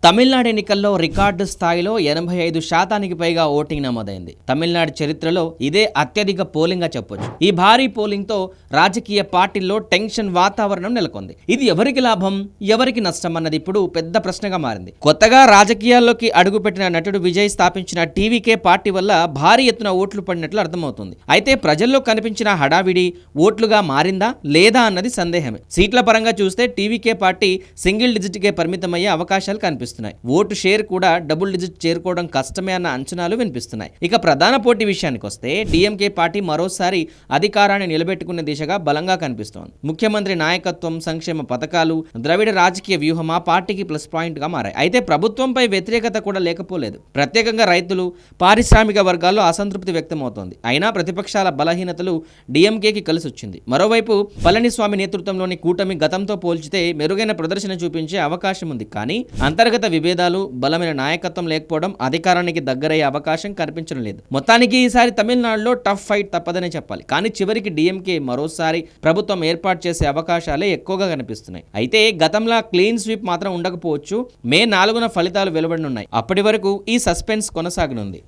తమిళనాడు ఎన్నికల్లో రికార్డు స్థాయిలో 85% పైగా ఓటింగ్ నమోదైంది. తమిళనాడు చరిత్రలో ఇదే అత్యధిక పోలింగ్ గా చెప్పొచ్చు. ఈ భారీ పోలింగ్ తో రాజకీయ పార్టీల్లో టెన్షన్ వాతావరణం నెలకొంది. ఇది ఎవరికి లాభం, ఎవరికి నష్టం అన్నది ఇప్పుడు పెద్ద ప్రశ్నగా మారింది. కొత్తగా రాజకీయాల్లోకి అడుగుపెట్టిన నటుడు విజయ్ స్థాపించిన టీవీకే పార్టీ వల్ల భారీ ఎత్తున ఓట్లు పడినట్లు అర్థమవుతుంది. అయితే ప్రజల్లో కనిపించిన హడావిడి ఓట్లుగా మారిందా లేదా అన్నది సందేహమే. సీట్ల పరంగా చూస్తే టీవీకే పార్టీ సింగిల్ డిజిట్ కే పరిమితమయ్యే అవకాశాలు కనిపిస్తున్నాయి. ఓటు షేర్ కూడా డబుల్ డిజిట్ చేరుకోవడం కష్టమే అన్న అంచనాలు వినిపిస్తున్నాయి. ఇక ప్రధాన పోటీ విషయానికి వస్తే డిఎంకే పార్టీ మరోసారి అధికారాన్ని నిలబెట్టుకునే దిశగా బలంగా కనిపిస్తోంది. ముఖ్యమంత్రి నాయకత్వం, సంక్షేమ పథకాలు, ద్రవిడ రాజకీయ వ్యూహం ఆ పార్టీకి ప్లస్ పాయింట్ గా మారాయి. అయితే ప్రభుత్వంపై వ్యతిరేకత కూడా లేకపోలేదు. ప్రత్యేకంగా రైతులు, పారిశ్రామిక వర్గాల్లో అసంతృప్తి వ్యక్తమవుతోంది. అయినా ప్రతిపక్షాల బలహీనతలు డిఎంకేకి కలిసి వచ్చింది. మరోవైపు పళనిస్వామి నేతృత్వంలోని కూటమి గతంతో పోల్చితే మెరుగైన ప్రదర్శన చూపించే అవకాశం ఉంది. కానీ అంతర్గత విభేదాలు, బలమైన నాయకత్వం లేకపోవడం అధికారానికి దగ్గరయ్యే అవకాశం కనిపించడం లేదు. మొత్తానికి ఈసారి తమిళనాడులో టఫ్ ఫైట్ తప్పదనే చెప్పాలి. కానీ చివరికి డిఎంకే మరోసారి ప్రభుత్వం ఏర్పాటు చేసే అవకాశాలే ఎక్కువగా కనిపిస్తున్నాయి. అయితే గతంలా క్లీన్ స్వీప్ మాత్రం ఉండకపోవచ్చు. మే 4న ఫలితాలు వెలువడనున్నాయి. అప్పటి వరకు ఈ సస్పెన్స్ కొనసాగనుంది.